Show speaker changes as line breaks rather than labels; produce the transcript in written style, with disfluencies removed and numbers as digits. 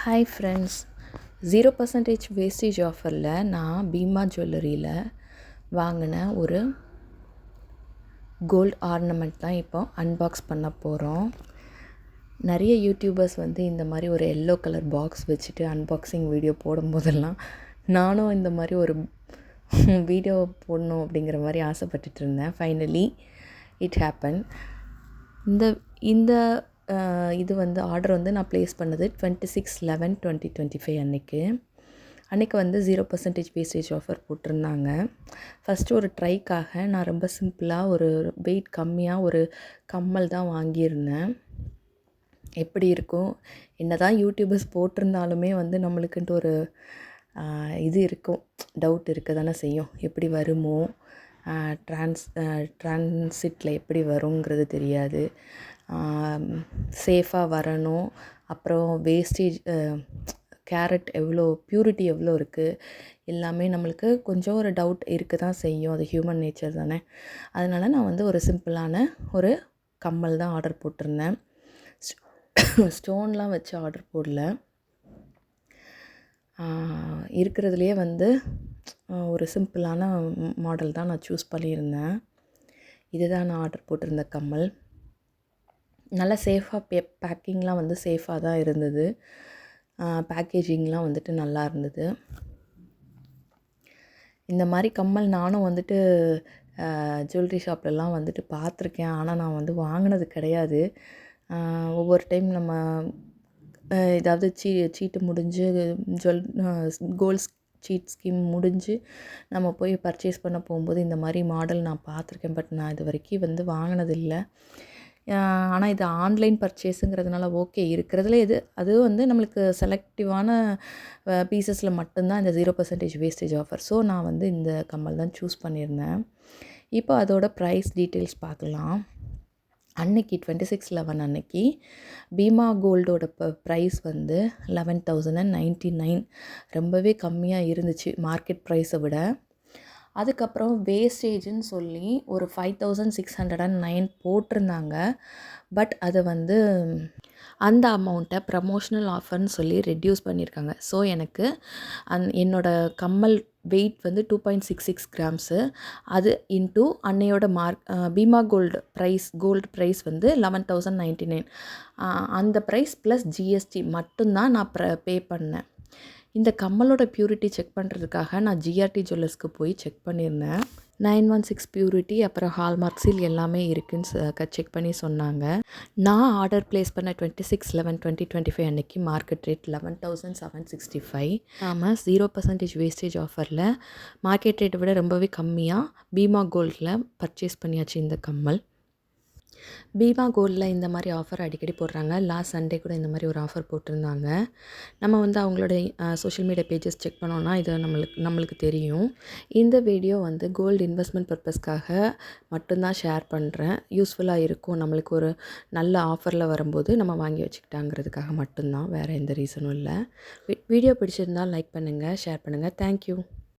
Hi friends, 0% wastage ஆஃபரில் நான் பீமா ஜுவல்லரியில் வாங்கின ஒரு கோல்ட் ஆர்னமெண்ட் தான் இப்போ அன்பாக்ஸ் பண்ண போகிறோம். நிறைய யூடியூபர்ஸ் இந்த மாதிரி ஒரு எல்லோ கலர் பாக்ஸ் வச்சுட்டு அன்பாக்சிங் வீடியோ போடும்போதெல்லாம் நானும் இந்த மாதிரி ஒரு வீடியோ போடணும் அப்படிங்கிற மாதிரி ஆசைப்பட்டுட்டு இருந்தேன். Finally it happen. இந்த இது ஆர்டர் நான் ப்ளேஸ் பண்ணது 26/11/2025 அன்றைக்கி 0% வேஸ்டேஜ் ஆஃபர் போட்டிருந்தாங்க. ஃபஸ்ட்டு ஒரு ட்ரைக்காக நான் ரொம்ப சிம்பிளாக ஒரு வெயிட் கம்மியாக ஒரு கம்மல் தான் வாங்கியிருந்தேன். எப்படி இருக்கும், என்ன தான் யூடியூபர்ஸ் போட்டிருந்தாலுமே நம்மளுக்குன்ட்டு ஒரு இது இருக்கும், டவுட் இருக்க தானே செய்யும். எப்படி வருமோ, ட்ரான்சிட்டில் எப்படி வருங்கிறது தெரியாது. சேஃபாக வரணும். அப்புறம் வேஸ்டேஜ் கேரட் எவ்வளோ, பியூரிட்டி எவ்வளோ இருக்குது, எல்லாமே நம்மளுக்கு கொஞ்சம் ஒரு டவுட் இருக்க தான் செய்யும். அது ஹியூமன் நேச்சர் தானே. அதனால் நான் ஒரு சிம்பிளான ஒரு கம்மல் தான் ஆர்டர் போட்டிருந்தேன். ஸ்டோன்லாம் வச்சு ஆர்டர் போடல. இருக்கிறதுலையே ஒரு சிம்பிளான மாடல் தான் நான் சூஸ் பண்ணியிருந்தேன். இதுதான் நான் ஆர்டர் போட்டிருந்த கம்மல். நல்லா சேஃபாக பேக்கிங்லாம் சேஃபாக தான் இருந்தது. பேக்கேஜிங்லாம் நல்லா இருந்தது. இந்த மாதிரி கம்மல் நானும் ஜுவல்லரி ஷாப்லலாம் பார்த்துருக்கேன். ஆனால் நான் வாங்கினது கிடையாது. ஒவ்வொரு டைம் நம்ம ஏதாவது சீட்டு முடிஞ்சு கோல்ட் சீட் ஸ்கீம் முடிஞ்சு நம்ம போய் பர்ச்சேஸ் பண்ண போகும்போது இந்த மாதிரி மாடல் நான் பார்த்துருக்கேன். பட் நான் இது வரைக்கும் வாங்கினதில்லை. ஆனால் இது ஆன்லைன் பர்ச்சேஸுங்கிறதுனால ஓகே, இருக்கிறதுல அது நம்மளுக்கு செலக்டிவான பீசஸில் மட்டும்தான் இந்த 0% வேஸ்டேஜ் ஆஃபர். ஸோ நான் இந்த கம்மல் தான் சூஸ் பண்ணியிருந்தேன். இப்போ அதோட ப்ரைஸ் டீட்டெயில்ஸ் பார்க்கலாம். அன்னைக்கு 26/11 அன்னைக்கு பீமா கோல்டோட ப்ரைஸ் 11,099. ரொம்பவே கம்மியாக இருந்துச்சு மார்க்கெட் ப்ரைஸை விட. அதுக்கப்புறம் வேஸ்டேஜுன்னு சொல்லி ஒரு 5,609 போட்டிருந்தாங்க. பட் அது அந்த அமௌண்ட்டை ப்ரமோஷனல் ஆஃபர்னு சொல்லி ரெட்யூஸ் பண்ணியிருக்காங்க. ஸோ எனக்கு என்னோடய கம்மல் வெயிட் 2.66 கிராம்ஸு. அது இன்ட்டு அன்னையோட பீமா கோல்டு ப்ரைஸ் 11,099. அந்த ப்ரைஸ் ப்ளஸ் ஜிஎஸ்டி மட்டும்தான் நான் பே பண்ணேன். இந்த கம்மலோட பியூரிட்டி செக் பண்ணுறதுக்காக நான் ஜிஆர்டி ஜுவல்லர்ஸ்க்கு போய் செக் பண்ணியிருந்தேன். 916 பியூரிட்டி, அப்புறம் ஹால்மார்க் சீல் எல்லாமே இருக்குதுன்னு செக் பண்ணி சொன்னாங்க. நான் ஆர்டர் ப்ளேஸ் பண்ண 26/11/2025 அன்றைக்கி மார்க்கெட் ரேட் 11,765. நாம் 0% வேஸ்டேஜ் ஆஃபரில் மார்க்கெட் ரேட்டை விட ரொம்பவே கம்மியாக பீமா கோல்டில் பர்ச்சேஸ் பண்ணியாச்சு இந்த கம்மல். பீமா கோல்டில் இந்த மாதிரி ஆஃபர் அடிக்கடி போடுறாங்க. லாஸ்ட் சண்டே கூட இந்த மாதிரி ஒரு ஆஃபர் போட்டிருந்தாங்க. நம்ம அவங்களோட சோஷியல் மீடியா பேஜஸ் செக் பண்ணோன்னா இது நம்மளுக்கு தெரியும். இந்த வீடியோ கோல்டு இன்வெஸ்ட்மெண்ட் பர்பஸ்க்காக மட்டும்தான் ஷேர் பண்ணுறேன். யூஸ்ஃபுல்லாக இருக்கும், நம்மளுக்கு ஒரு நல்ல ஆஃபரில் வரும்போது நம்ம வாங்கி வச்சுக்கிட்டாங்கிறதுக்காக மட்டும்தான், வேறு எந்த ரீசனும் இல்லை. வீடியோ பிடிச்சிருந்தால் லைக் பண்ணுங்கள், ஷேர் பண்ணுங்கள். தேங்க்யூ.